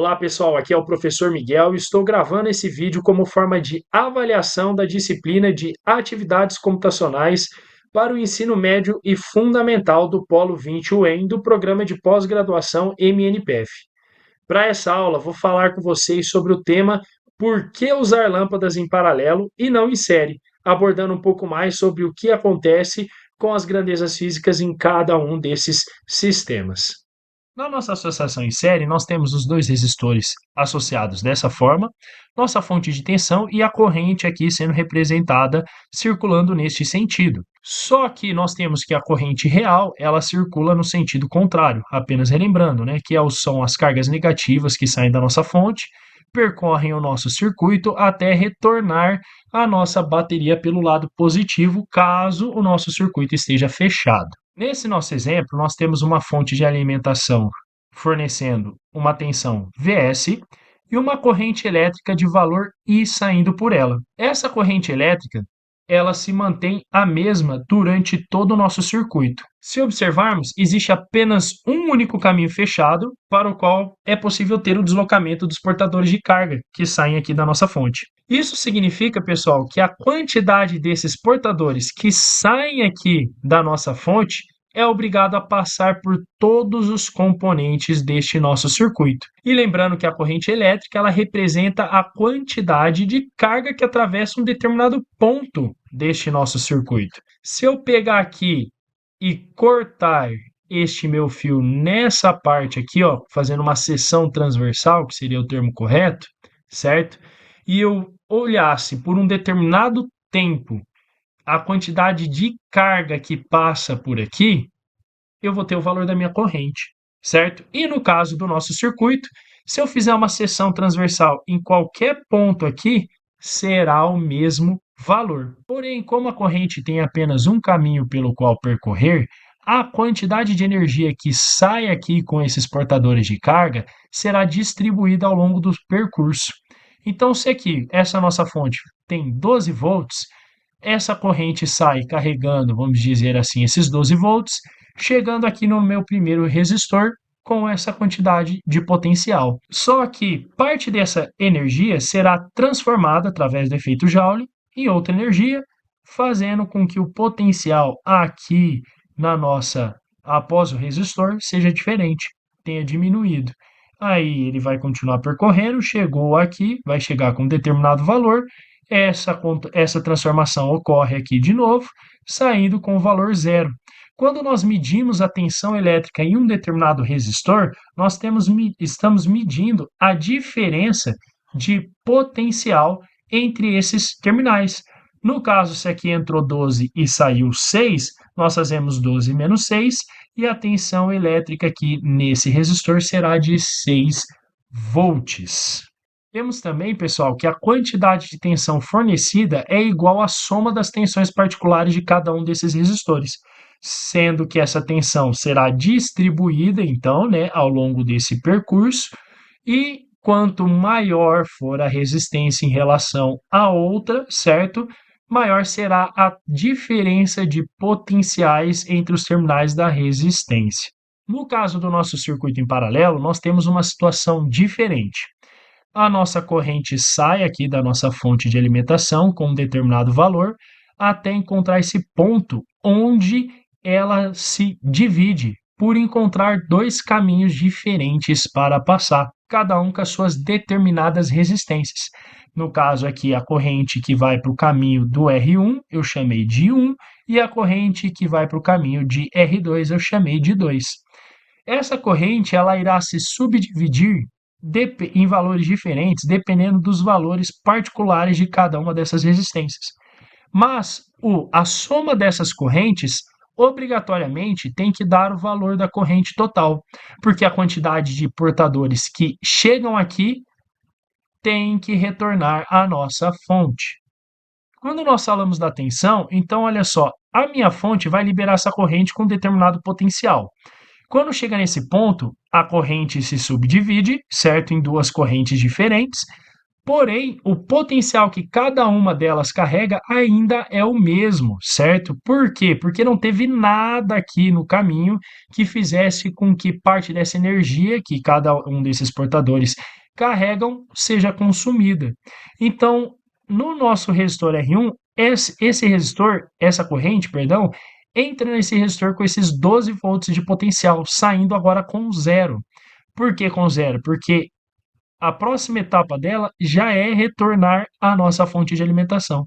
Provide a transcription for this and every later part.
Olá pessoal, aqui é o professor Miguel e estou gravando esse vídeo como forma de avaliação da disciplina de atividades computacionais para o ensino médio e fundamental do Polo 20 UEM do programa de pós-graduação MNPF. Para essa aula, vou falar com vocês sobre o tema Por que usar lâmpadas em paralelo e não em série, abordando um pouco mais sobre o que acontece com as grandezas físicas em cada um desses sistemas. Na nossa associação em série, nós temos os dois resistores associados dessa forma, nossa fonte de tensão e a corrente aqui sendo representada circulando neste sentido. Só que nós temos que a corrente real, ela circula no sentido contrário, apenas relembrando, né, que são as cargas negativas que saem da nossa fonte, percorrem o nosso circuito até retornar à nossa bateria pelo lado positivo, caso o nosso circuito esteja fechado. Nesse nosso exemplo, nós temos uma fonte de alimentação fornecendo uma tensão Vs e uma corrente elétrica de valor I saindo por ela. Essa corrente elétrica, ela se mantém a mesma durante todo o nosso circuito. Se observarmos, existe apenas um único caminho fechado para o qual é possível ter o deslocamento dos portadores de carga que saem aqui da nossa fonte. Isso significa, pessoal, que a quantidade desses portadores que saem aqui da nossa fonte é obrigado a passar por todos os componentes deste nosso circuito. E lembrando que a corrente elétrica ela representa a quantidade de carga que atravessa um determinado ponto deste nosso circuito. Se eu pegar aqui e cortar este meu fio nessa parte aqui, ó, fazendo uma seção transversal, que seria o termo correto, certo? E eu olhasse por um determinado tempo a quantidade de carga que passa por aqui, eu vou ter o valor da minha corrente, certo? E no caso do nosso circuito, se eu fizer uma seção transversal em qualquer ponto aqui, será o mesmo valor. Porém, como a corrente tem apenas um caminho pelo qual percorrer, a quantidade de energia que sai aqui com esses portadores de carga será distribuída ao longo do percurso. Então, se aqui essa nossa fonte tem 12 volts, essa corrente sai carregando, vamos dizer assim, esses 12 volts, chegando aqui no meu primeiro resistor com essa quantidade de potencial. Só que parte dessa energia será transformada através do efeito Joule em outra energia, fazendo com que o potencial aqui na nossa, após o resistor, seja diferente, tenha diminuído. Aí ele vai continuar percorrendo, chegou aqui, vai chegar com um determinado valor, essa transformação ocorre aqui de novo, saindo com o valor zero. Quando nós medimos a tensão elétrica em um determinado resistor, nós estamos medindo a diferença de potencial entre esses terminais. No caso, se aqui entrou 12 e saiu 6, nós fazemos 12 menos 6 e a tensão elétrica aqui nesse resistor será de 6 volts. Temos também, pessoal, que a quantidade de tensão fornecida é igual à soma das tensões particulares de cada um desses resistores, sendo que essa tensão será distribuída, então, né, ao longo desse percurso, e quanto maior for a resistência em relação à outra, certo? Maior será a diferença de potenciais entre os terminais da resistência. No caso do nosso circuito em paralelo, nós temos uma situação diferente. A nossa corrente sai aqui da nossa fonte de alimentação com um determinado valor até encontrar esse ponto onde ela se divide por encontrar dois caminhos diferentes para passar, cada um com as suas determinadas resistências. No caso aqui, a corrente que vai para o caminho do R1, eu chamei de 1, e a corrente que vai para o caminho de R2, eu chamei de 2. Essa corrente ela irá se subdividir em valores diferentes, dependendo dos valores particulares de cada uma dessas resistências. Mas a soma dessas correntes obrigatoriamente tem que dar o valor da corrente total, porque a quantidade de portadores que chegam aqui tem que retornar à nossa fonte. Quando nós falamos da tensão, então olha só, a minha fonte vai liberar essa corrente com determinado potencial. Quando chega nesse ponto, a corrente se subdivide, certo, em duas correntes diferentes, Porém, o potencial que cada uma delas carrega ainda é o mesmo, certo? Por quê? Porque não teve nada aqui no caminho que fizesse com que parte dessa energia que cada um desses portadores carregam seja consumida. Então, no nosso resistor R1, esse resistor, essa corrente, perdão, entra nesse resistor com esses 12 volts de potencial, saindo agora com zero. Por que com zero? Porque a próxima etapa dela já é retornar à nossa fonte de alimentação.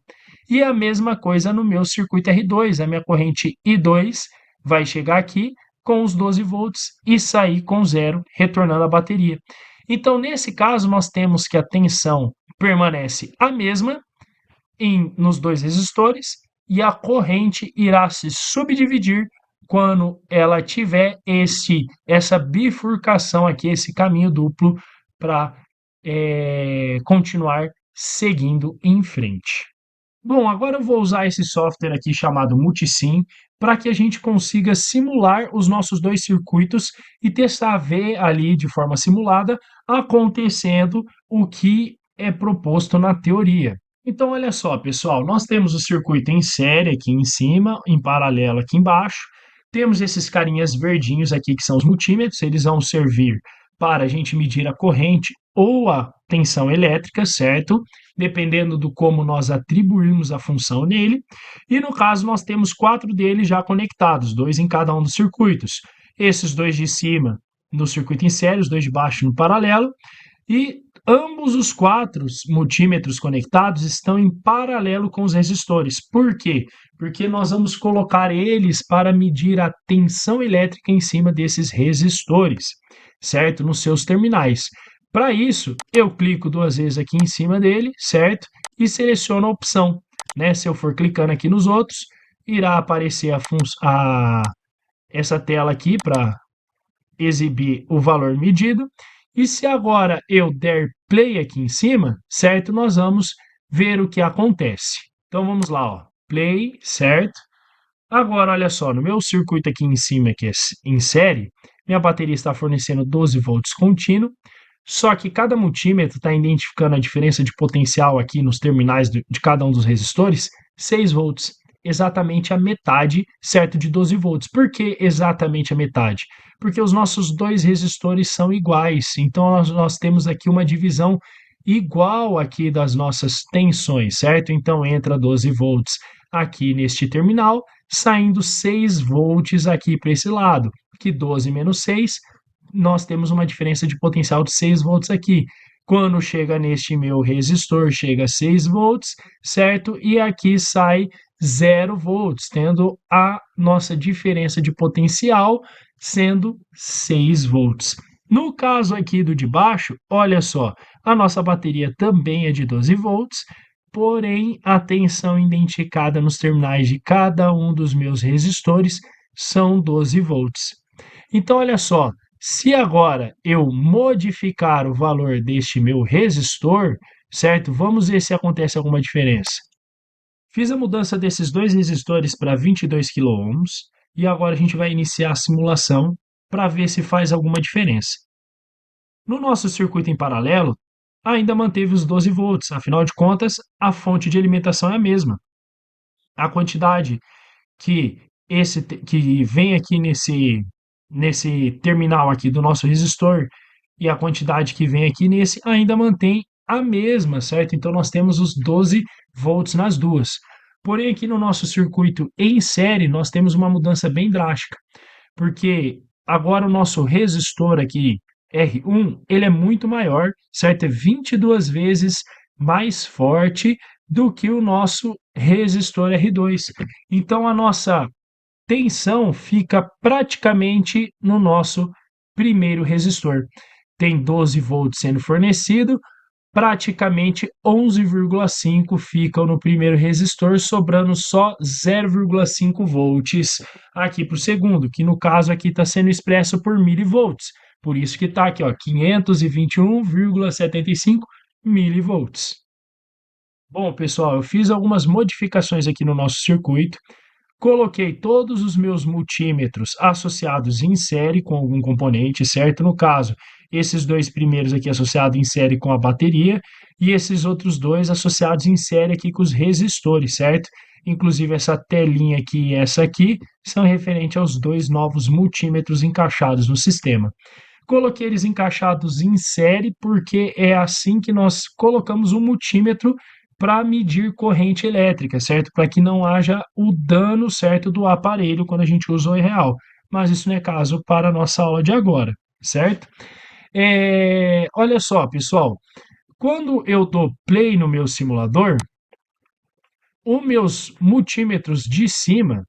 E a mesma coisa no meu circuito R2, a minha corrente I2 vai chegar aqui com os 12 volts e sair com zero, retornando à bateria. Então, nesse caso, nós temos que a tensão permanece a mesma nos dois resistores e a corrente irá se subdividir quando ela tiver essa bifurcação aqui, esse caminho duplo para continuar seguindo em frente. Bom, agora eu vou usar esse software aqui chamado Multisim para que a gente consiga simular os nossos dois circuitos e testar, ver ali de forma simulada acontecendo o que é proposto na teoria. Então, olha só, pessoal, nós temos o circuito em série aqui em cima, em paralelo aqui embaixo. Temos esses carinhas verdinhos aqui que são os multímetros, eles vão servir para a gente medir a corrente ou a tensão elétrica, certo? Dependendo do como nós atribuirmos a função nele. E no caso, nós temos 4 deles já conectados, 2 em cada um dos circuitos. Esses 2 de cima no circuito em série, os 2 de baixo no paralelo. E ambos os 4 multímetros conectados estão em paralelo com os resistores. Por quê? Porque nós vamos colocar eles para medir a tensão elétrica em cima desses resistores, certo? Nos seus terminais. Para isso, eu clico 2 vezes aqui em cima dele, certo? E seleciono a opção, né? Se eu for clicando aqui nos outros, irá aparecer essa tela aqui para exibir o valor medido. E se agora eu der play aqui em cima, certo? Nós vamos ver o que acontece. Então vamos lá, ó. Play, certo? Agora, olha só, no meu circuito aqui em cima, que é em série, minha bateria está fornecendo 12 volts contínuo, só que cada multímetro está identificando a diferença de potencial aqui nos terminais de cada um dos resistores, 6 volts, exatamente a metade, certo, de 12 volts. Por que exatamente a metade? Porque os nossos dois resistores são iguais, então nós temos aqui uma divisão igual aqui das nossas tensões, certo? Então entra 12 volts aqui neste terminal, saindo 6 volts aqui para esse lado, que 12 menos 6, nós temos uma diferença de potencial de 6 volts aqui. Quando chega neste meu resistor, chega a 6 volts, certo? E aqui sai 0 volts, tendo a nossa diferença de potencial sendo 6 volts. No caso aqui do de baixo, olha só, a nossa bateria também é de 12 volts, porém a tensão identificada nos terminais de cada um dos meus resistores são 12 volts. Então, olha só, se agora eu modificar o valor deste meu resistor, certo? Vamos ver se acontece alguma diferença. Fiz a mudança desses dois resistores para 22 kΩ e agora a gente vai iniciar a simulação para ver se faz alguma diferença. No nosso circuito em paralelo, ainda manteve os 12 volts, afinal de contas, a fonte de alimentação é a mesma. A quantidade que vem aqui nesse terminal aqui do nosso resistor e a quantidade que vem aqui nesse ainda mantém a mesma, certo? Então nós temos os 12 volts nas duas. Porém, aqui no nosso circuito em série, nós temos uma mudança bem drástica, porque agora o nosso resistor aqui, R1, ele é muito maior, certo? É 22 vezes mais forte do que o nosso resistor R2. Então a nossa tensão fica praticamente no nosso primeiro resistor. Tem 12 volts sendo fornecido, praticamente 11,5 ficam no primeiro resistor, sobrando só 0,5 volts aqui para o segundo, que no caso aqui está sendo expresso por milivolts. Por isso que está aqui, ó, 521,75 milivolts. Bom, pessoal, eu fiz algumas modificações aqui no nosso circuito. Coloquei todos os meus multímetros associados em série com algum componente, certo? No caso, esses dois primeiros aqui associados em série com a bateria e esses outros dois associados em série aqui com os resistores, certo? Inclusive essa telinha aqui e essa aqui são referentes aos dois novos multímetros encaixados no sistema. Coloquei eles encaixados em série porque é assim que nós colocamos um multímetro para medir corrente elétrica, certo? Para que não haja o dano, certo, do aparelho quando a gente usa o real. Mas isso não é caso para a nossa aula de agora, certo? Olha só, pessoal, quando eu dou play no meu simulador, os meus multímetros de cima,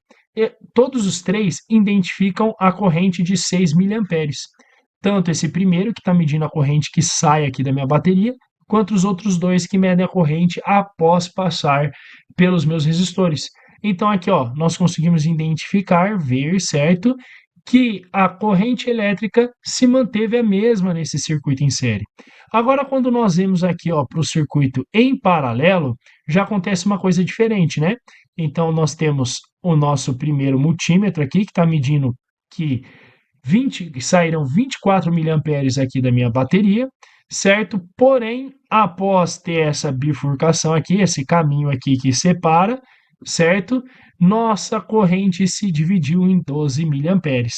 todos os três identificam a corrente de 6 miliamperes. Tanto esse primeiro, que está medindo a corrente que sai aqui da minha bateria, quanto os outros dois que medem a corrente após passar pelos meus resistores. Então aqui, ó, nós conseguimos identificar, ver, certo, que a corrente elétrica se manteve a mesma nesse circuito em série. Agora, quando nós vemos aqui para o circuito em paralelo, já acontece uma coisa diferente, né? Então, nós temos o nosso primeiro multímetro aqui, que está medindo que saíram 24 miliamperes aqui da minha bateria, certo? Porém, após ter essa bifurcação aqui, esse caminho aqui que separa, certo? Nossa corrente se dividiu em 12 miliamperes.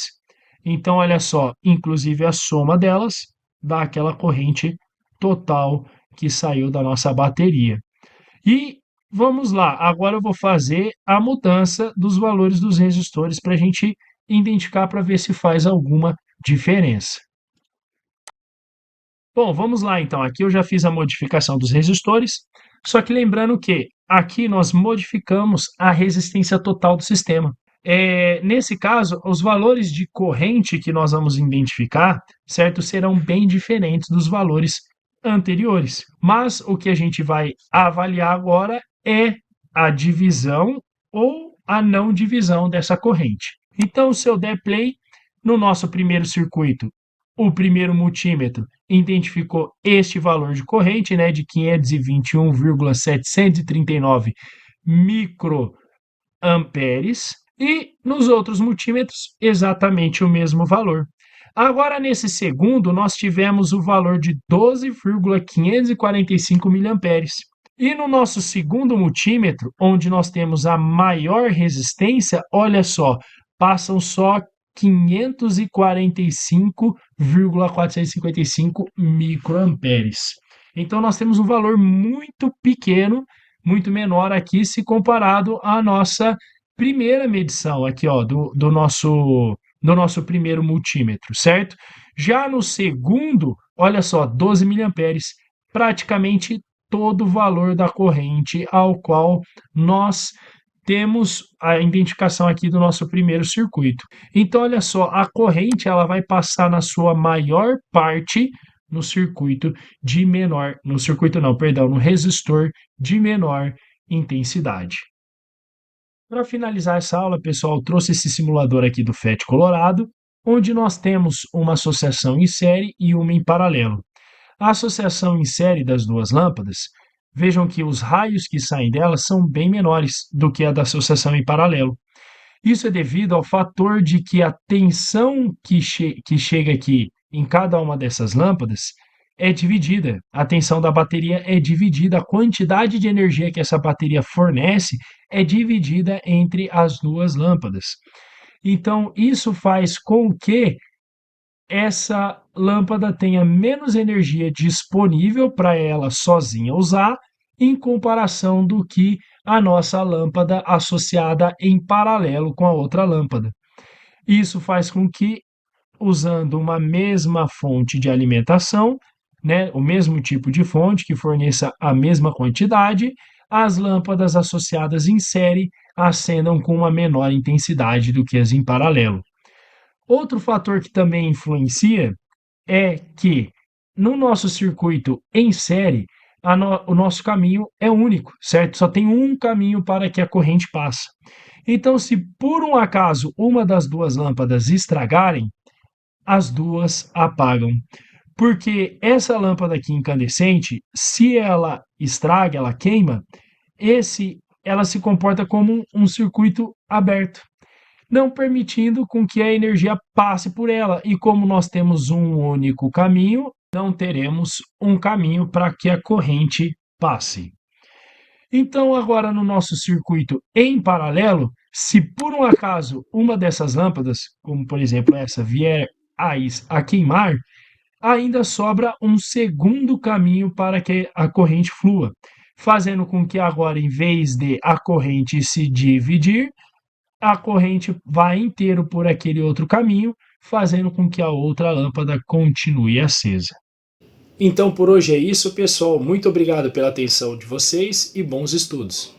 Então, olha só, inclusive a soma delas dá aquela corrente total que saiu da nossa bateria. E vamos lá, agora eu vou fazer a mudança dos valores dos resistores para a gente identificar para ver se faz alguma diferença. Bom, vamos lá então. Aqui eu já fiz a modificação dos resistores, só que lembrando que aqui nós modificamos a resistência total do sistema. Nesse caso, os valores de corrente que nós vamos identificar, certo, serão bem diferentes dos valores anteriores. Mas o que a gente vai avaliar agora é a divisão ou a não divisão dessa corrente. Então, se eu der play no nosso primeiro circuito, o primeiro multímetro identificou este valor de corrente, né, de 521,739 microamperes, e nos outros multímetros exatamente o mesmo valor. Agora, nesse segundo, nós tivemos o valor de 12,545 miliamperes. E no nosso segundo multímetro, onde nós temos a maior resistência, olha só, passam só 545,455 microamperes. Então, nós temos um valor muito pequeno, muito menor aqui, se comparado à nossa primeira medição aqui, ó, do nosso primeiro multímetro, certo? Já no segundo, olha só, 12 miliamperes, praticamente todo o valor da corrente ao qual nós temos a identificação aqui do nosso primeiro circuito. Então, olha só, a corrente ela vai passar na sua maior parte no circuito de menor, no circuito não, perdão, no resistor de menor intensidade. Para finalizar essa aula, pessoal, eu trouxe esse simulador aqui do FET Colorado, onde nós temos uma associação em série e uma em paralelo. A associação em série das duas lâmpadas, vejam que os raios que saem delas são bem menores do que a da associação em paralelo. Isso é devido ao fator de que a tensão que chega aqui em cada uma dessas lâmpadas é dividida. A tensão da bateria é dividida, a quantidade de energia que essa bateria fornece é dividida entre as duas lâmpadas. Então, isso faz com que essa lâmpada tenha menos energia disponível para ela sozinha usar, em comparação do que a nossa lâmpada associada em paralelo com a outra lâmpada. Isso faz com que, usando uma mesma fonte de alimentação, né, o mesmo tipo de fonte que forneça a mesma quantidade, as lâmpadas associadas em série acendam com uma menor intensidade do que as em paralelo. Outro fator que também influencia é que no nosso circuito em série, o nosso caminho é único, certo? Só tem um caminho para que a corrente passe. Então, se por um acaso uma das duas lâmpadas estragarem, as duas apagam. Porque essa lâmpada aqui incandescente, se ela estraga, ela queima, ela se comporta como um circuito aberto. não permitindo com que a energia passe por ela. E como nós temos um único caminho, não teremos um caminho para que a corrente passe. Então, agora no nosso circuito em paralelo, se por um acaso uma dessas lâmpadas, como por exemplo essa, vier a queimar, ainda sobra um segundo caminho para que a corrente flua, fazendo com que agora, em vez de a corrente se dividir, a corrente vá inteiro por aquele outro caminho, fazendo com que a outra lâmpada continue acesa. Então por hoje é isso, pessoal. Muito obrigado pela atenção de vocês e bons estudos.